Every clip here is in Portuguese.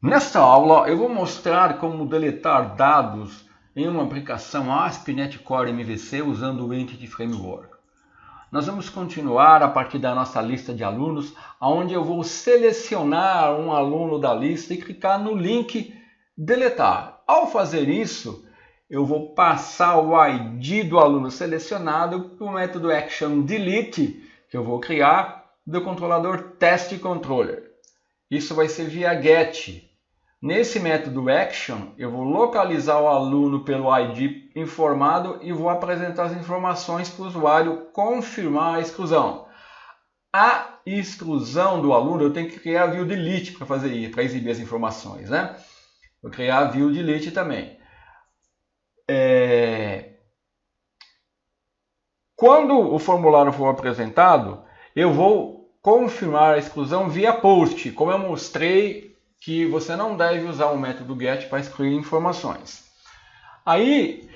Nesta aula eu vou mostrar como deletar dados em uma aplicação ASP.NET Core MVC usando o Entity Framework. Nós vamos continuar a partir da nossa lista de alunos, onde eu vou selecionar um aluno da lista e clicar no link deletar. Ao fazer isso, eu vou passar o ID do aluno selecionado para o método ActionDelete, que eu vou criar, do controlador TestController. Isso vai ser via GET. Nesse método action, eu vou localizar o aluno pelo ID informado e vou apresentar as informações para o usuário confirmar a exclusão. A exclusão do aluno, eu tenho que criar a view delete para fazer isso, para exibir as informações, né? Vou criar a view delete também. Quando o formulário for apresentado, eu vou confirmar a exclusão via post, como eu mostrei que você não deve usar o método GET para excluir informações. Aí,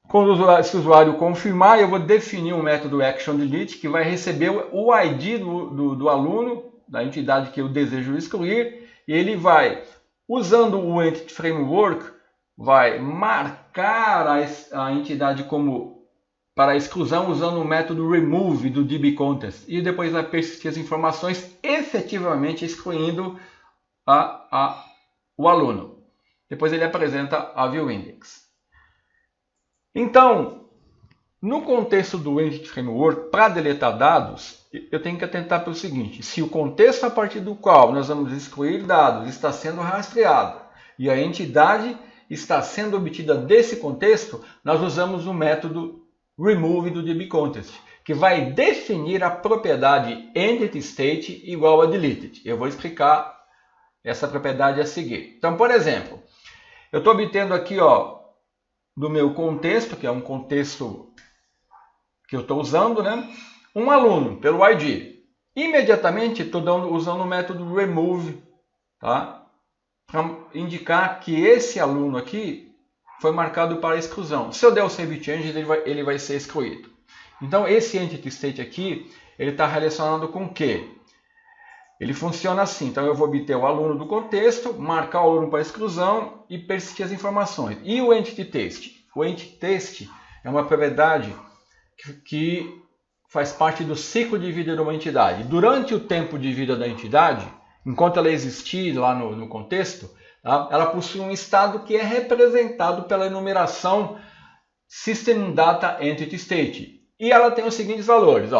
quando esse usuário confirmar, eu vou definir um método ActionDelete que vai receber o ID do aluno, da entidade que eu desejo excluir, e ele vai, usando o Entity Framework, vai marcar a entidade como para a exclusão usando o método remove do dbContest, e depois vai persistir as informações efetivamente excluindo o aluno. Depois ele apresenta a viewIndex. Então, no contexto do Entity Framework, para deletar dados, eu tenho que atentar para o seguinte: se o contexto a partir do qual nós vamos excluir dados está sendo rastreado e a entidade está sendo obtida desse contexto, nós usamos o método remove do dbContest, que vai definir a propriedade EntityState igual a deleted. Eu vou explicar essa propriedade a seguir. Então, por exemplo, eu estou obtendo aqui, do meu contexto, que é um contexto que eu estou usando, né, um aluno pelo ID. Imediatamente estou usando o método remove, tá, para indicar que esse aluno aqui foi marcado para exclusão. Se eu der o save change, ele vai ser excluído. Então, esse EntityState aqui, ele está relacionado com o quê? Ele funciona assim, então eu vou obter o aluno do contexto, marcar o aluno para exclusão e persistir as informações. E o EntityTest? O EntityTest é uma propriedade que faz parte do ciclo de vida de uma entidade. Durante o tempo de vida da entidade, enquanto ela existir lá no contexto, tá, ela possui um estado que é representado pela enumeração System Data Entity State. E ela tem os seguintes valores.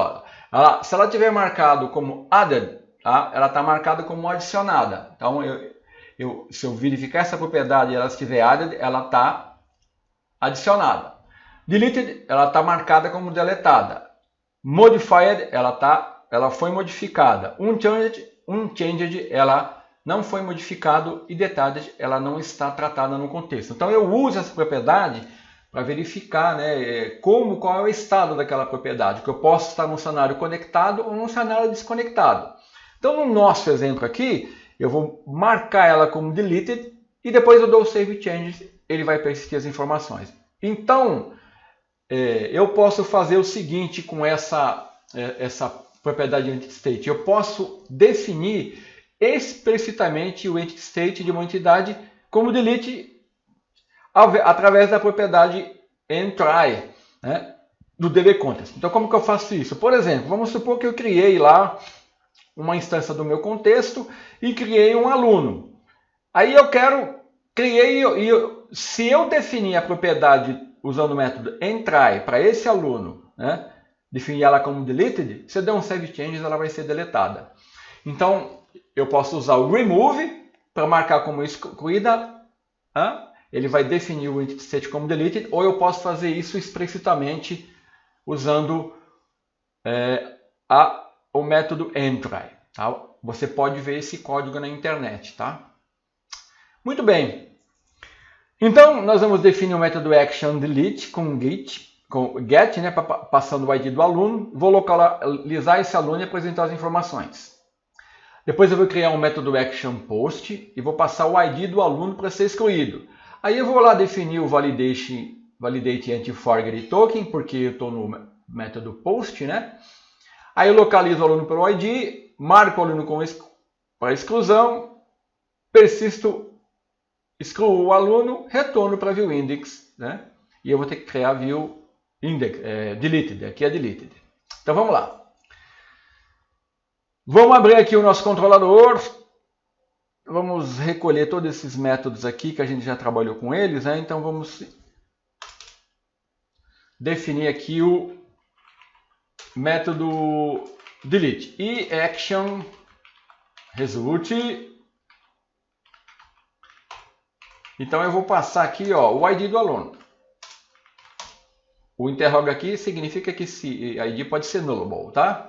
Se ela tiver marcado como added, tá, ela está marcada como adicionada. Então, se eu verificar essa propriedade e ela estiver added, ela está adicionada. Deleted, ela está marcada como deletada. Modified, ela foi modificada. Unchanged, ela não foi modificado. E Deleted, ela não está tratada no contexto. Então, eu uso essa propriedade para verificar, né, qual é o estado daquela propriedade. Que eu posso estar num cenário conectado ou num cenário desconectado. Então, no nosso exemplo aqui, eu vou marcar ela como deleted e depois eu dou o save change, ele vai persistir as informações. Então, eu posso fazer o seguinte com essa propriedade EntityState. Eu posso definir explicitamente o EntityState de uma entidade como delete através da propriedade entry, né, do dbContest. Então, como que eu faço isso? Por exemplo, vamos supor que eu criei lá uma instância do meu contexto e criei um aluno. Aí se eu definir a propriedade usando o método entry para esse aluno, né, definir ela como deleted, se eu der um save changes, ela vai ser deletada. Então, eu posso usar o remove para marcar como excluída, ele vai definir o EntityState como deleted, ou eu posso fazer isso explicitamente usando o método entry. Tá? Você pode ver esse código na internet. Tá? Muito bem. Então, nós vamos definir o método ActionDelete com get, né, passando o ID do aluno. Vou localizar esse aluno e apresentar as informações. Depois eu vou criar um método ActionPost e vou passar o ID do aluno para ser excluído. Aí eu vou lá definir o validate anti-forget token, porque eu estou no método post, né? Aí eu localizo o aluno pelo ID, marco o aluno para exclusão persisto, excluo o aluno, retorno para view index, né? E eu vou ter que criar view index, deleted, aqui é deleted. Então vamos lá. Vamos abrir aqui o nosso controlador. Vamos recolher todos esses métodos aqui que a gente já trabalhou com eles, né? Então vamos definir aqui o método delete e action result. Então eu vou passar aqui, ó, o ID do aluno. O interroga aqui significa que esse ID pode ser nullable, tá?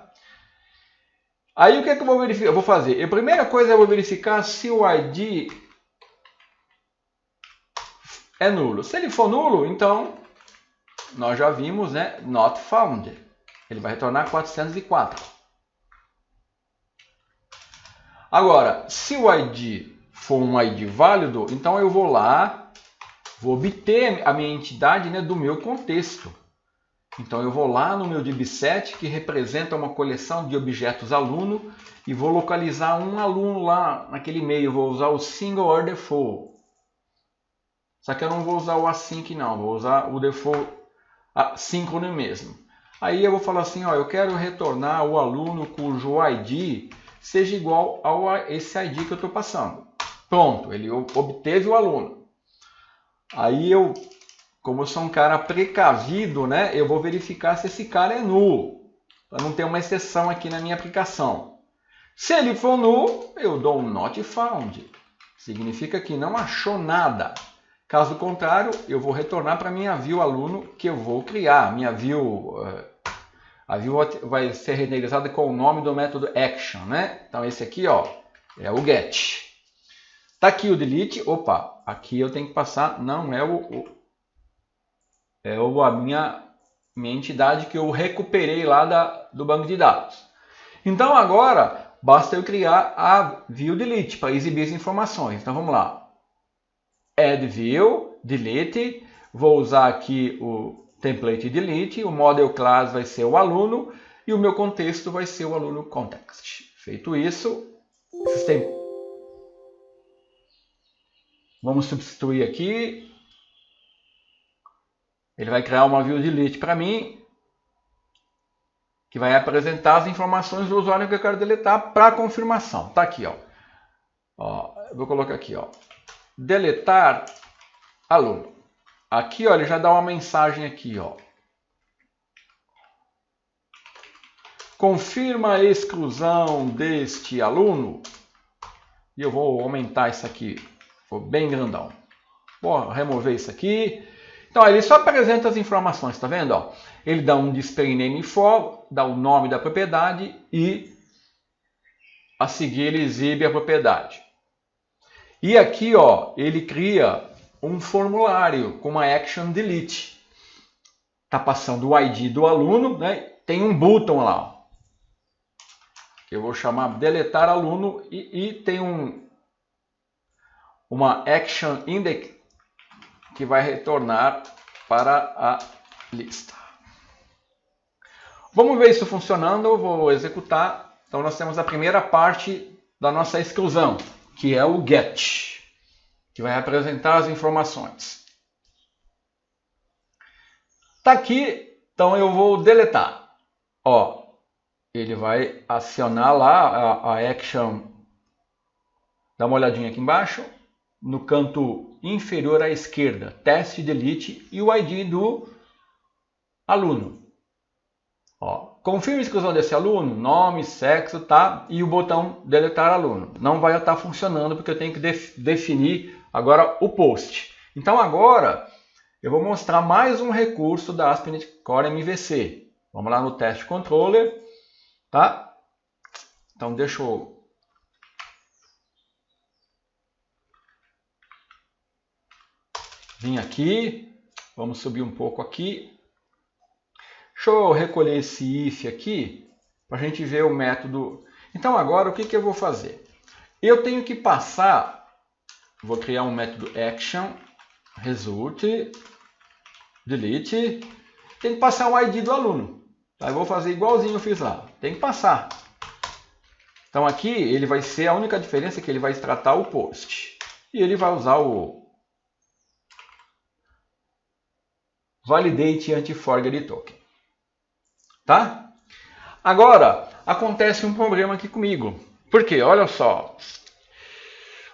Aí o que é que eu vou verificar? Eu vou fazer. A primeira coisa eu vou verificar se o ID é nulo. Se ele for nulo, então nós já vimos, né? Not found. Ele vai retornar 404. Agora, se o ID for um ID válido, então eu vou lá, vou obter a minha entidade, né, do meu contexto. Então eu vou lá no meu DB7, que representa uma coleção de objetos aluno, e vou localizar um aluno lá naquele meio. Eu vou usar o single or default. Só que eu não vou usar o async não, vou usar o default assíncrono mesmo. Aí eu vou falar assim, ó, eu quero retornar o aluno cujo ID seja igual a esse ID que eu estou passando. Pronto, ele obteve o aluno. Aí eu, como eu sou um cara precavido, né, eu vou verificar se esse cara é nulo, para não ter uma exceção aqui na minha aplicação. Se ele for nulo, eu dou um not found. Significa que não achou nada. Caso contrário, eu vou retornar para a minha view aluno que eu vou criar. Minha view, a view vai ser renderizada com o nome do método action, né? Então esse aqui, ó, é o get. Tá aqui o delete. Opa, aqui eu tenho que passar, não é a minha entidade que eu recuperei lá do banco de dados. Então agora basta eu criar a view delete para exibir as informações. Então vamos lá. Add view delete. Vou usar aqui o template delete. O model class vai ser o aluno e o meu contexto vai ser o aluno context. Feito isso, vamos substituir aqui. Ele vai criar uma view delete para mim, que vai apresentar as informações do usuário que eu quero deletar para confirmação. Tá aqui, ó. Eu vou colocar aqui, ó. Deletar aluno. Aqui, ó, ele já dá uma mensagem aqui, ó. Confirma a exclusão deste aluno. E eu vou aumentar isso aqui. Ficou bem grandão. Vou remover isso aqui. Então, ele só apresenta as informações, tá vendo? Ó, ele dá um display name for, dá o nome da propriedade e a seguir ele exibe a propriedade. E aqui, ó, ele cria um formulário com uma action delete. Tá passando o ID do aluno, né? Tem um botão lá, ó, que eu vou chamar deletar aluno e tem uma action index que vai retornar para a lista. Vamos ver isso funcionando. Eu vou executar. Então nós temos a primeira parte da nossa exclusão, que é o get, que vai apresentar as informações. Tá aqui, então eu vou deletar. Ó, ele vai acionar lá a action. Dá uma olhadinha aqui embaixo. No canto inferior à esquerda, teste delete e o ID do aluno. Ó, confirme a exclusão desse aluno, nome, sexo, tá? E o botão deletar aluno. Não vai estar funcionando porque eu tenho que definir agora o post. Então agora eu vou mostrar mais um recurso da ASP.NET Core MVC. Vamos lá no teste controller, tá? Então deixa eu vim aqui, vamos subir um pouco aqui. Deixa eu recolher esse if aqui, para a gente ver o método. Então agora o que eu vou fazer? Eu tenho que passar, vou criar um método action, result, delete, tem que passar o ID do aluno. Tá? Eu vou fazer igualzinho eu fiz lá, tem que passar. Então aqui ele vai ser, a única diferença é que ele vai tratar o post. E ele vai usar o validate anti-forgery token. Tá? Agora, acontece um problema aqui comigo. Por quê? Olha só.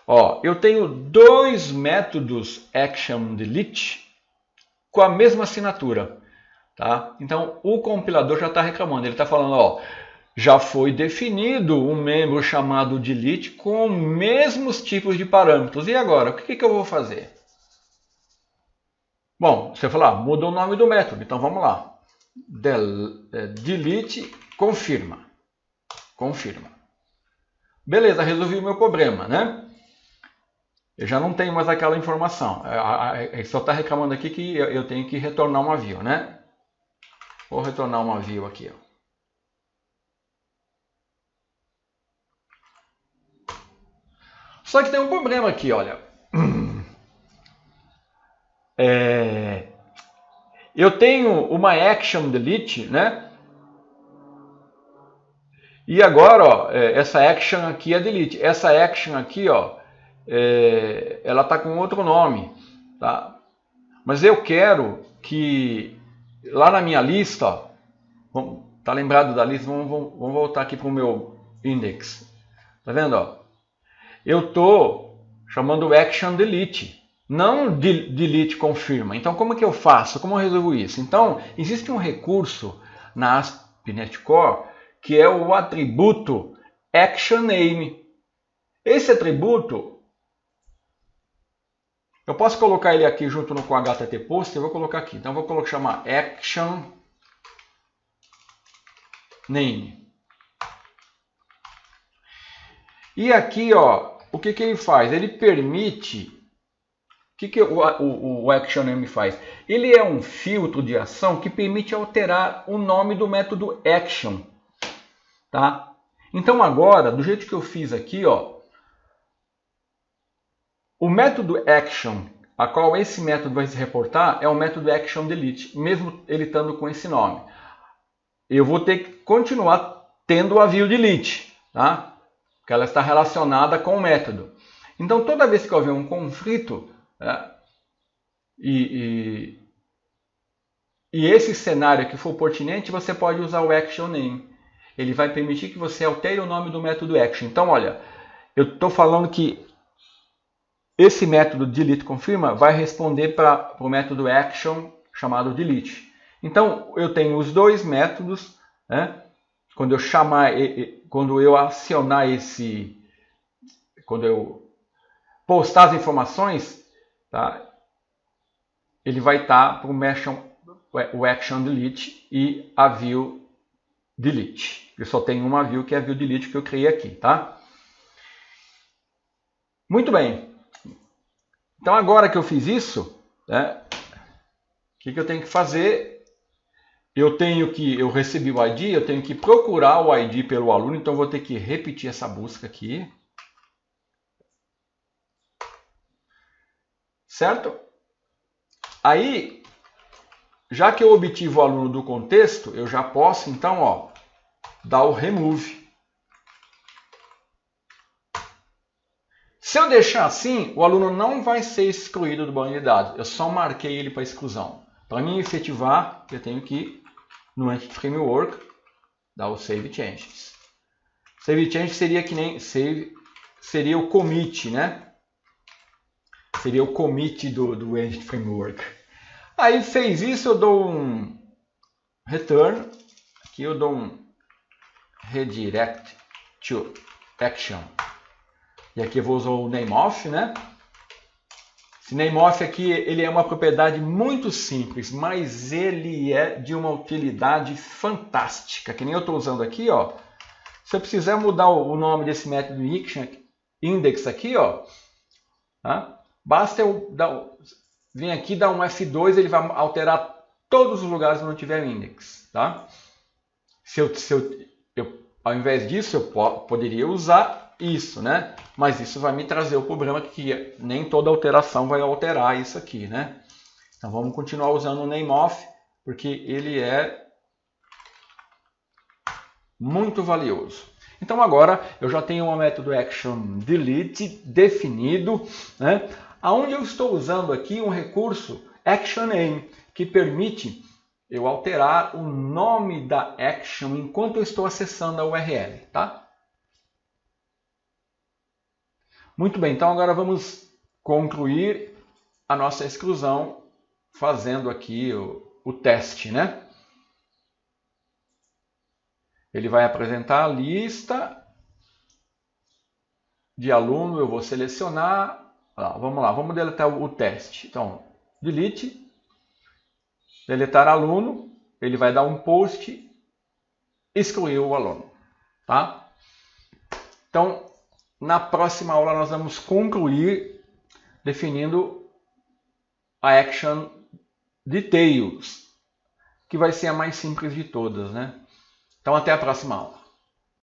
Ó, eu tenho dois métodos action delete com a mesma assinatura. Tá? Então, o compilador já está reclamando. Ele está falando, ó, já foi definido um membro chamado delete com os mesmos tipos de parâmetros. E agora, o que eu vou fazer? Bom, você falar, mudou o nome do método. Então, vamos lá. Delete confirma. Confirma. Beleza, resolvi o meu problema, né? Eu já não tenho mais aquela informação. Ele só está reclamando aqui que eu tenho que retornar uma view, né? Vou retornar uma view aqui, ó. Só que tem um problema aqui, olha. Eu tenho uma action delete, né? E agora, ó, essa action aqui é delete. Essa action aqui, ó, ela está com outro nome, tá? Mas eu quero que lá na minha lista, ó, tá lembrado da lista? Vamos voltar aqui para o meu index. Tá vendo? Ó? Eu estou chamando action delete, não delete confirma. Então, como que eu faço? Como eu resolvo isso? Então, existe um recurso na ASP.NET Core que é o atributo action name. Esse atributo, eu posso colocar ele aqui junto com o HTTP post, eu vou colocar aqui. Então, eu vou chamar action name. E aqui, ó, o que ele faz? Ele permite... O que o action name faz? Ele é um filtro de ação que permite alterar o nome do método action. Tá? Então agora, do jeito que eu fiz aqui, ó, o método action, a qual esse método vai se reportar, é o método action delete, mesmo ele estando com esse nome. Eu vou ter que continuar tendo a view delete, tá? Porque ela está relacionada com o método. Então toda vez que houver um conflito, né, e esse cenário que for pertinente, você pode usar o action name. Ele vai permitir que você altere o nome do método action. Então, olha, eu estou falando que esse método delete confirma vai responder para o método action chamado delete. Então, eu tenho os dois métodos, né? Quando eu acionar quando eu postar as informações, tá? Ele vai estar para o action delete e a view delete. Eu só tenho uma view, que é a view delete que eu criei aqui, tá? Muito bem. Então, agora que eu fiz isso, né, o que eu tenho que fazer? Eu recebi o ID, eu tenho que procurar o ID pelo aluno, então eu vou ter que repetir essa busca aqui. Certo? Aí, já que eu obtive o aluno do contexto, eu já posso, então, ó, dar o remove. Se eu deixar assim, o aluno não vai ser excluído do banco de dados. Eu só marquei ele para exclusão. Para mim efetivar, eu tenho que ir no Entity Framework, dar o Save Changes. Save Changes seria que nem save, seria o commit, né? Seria o commit do Entity Framework. Aí fez isso, eu dou um return. Aqui eu dou um redirect to action. E aqui eu vou usar o nameOf, né? Esse nameOf aqui, ele é uma propriedade muito simples, mas ele é de uma utilidade fantástica. Que nem eu estou usando aqui, ó. Se eu precisar mudar o nome desse método index aqui, ó, tá? Basta eu vir aqui, dar um F2, ele vai alterar todos os lugares onde não tiver index, tá? Ao invés disso, eu poderia usar isso, né? Mas isso vai me trazer o problema que nem toda alteração vai alterar isso aqui, né? Então vamos continuar usando o nameOf, porque ele é muito valioso. Então agora eu já tenho um método action delete definido, né? Onde eu estou usando aqui um recurso action name, que permite eu alterar o nome da action enquanto eu estou acessando a URL, tá? Muito bem, então agora vamos concluir a nossa exclusão fazendo aqui o teste, né? Ele vai apresentar a lista de aluno, eu vou selecionar, vamos lá, vamos deletar o teste. Então, delete, deletar aluno, ele vai dar um post, excluir o aluno, tá? Então, na próxima aula nós vamos concluir definindo a action details, que vai ser a mais simples de todas, né? Então, até a próxima aula.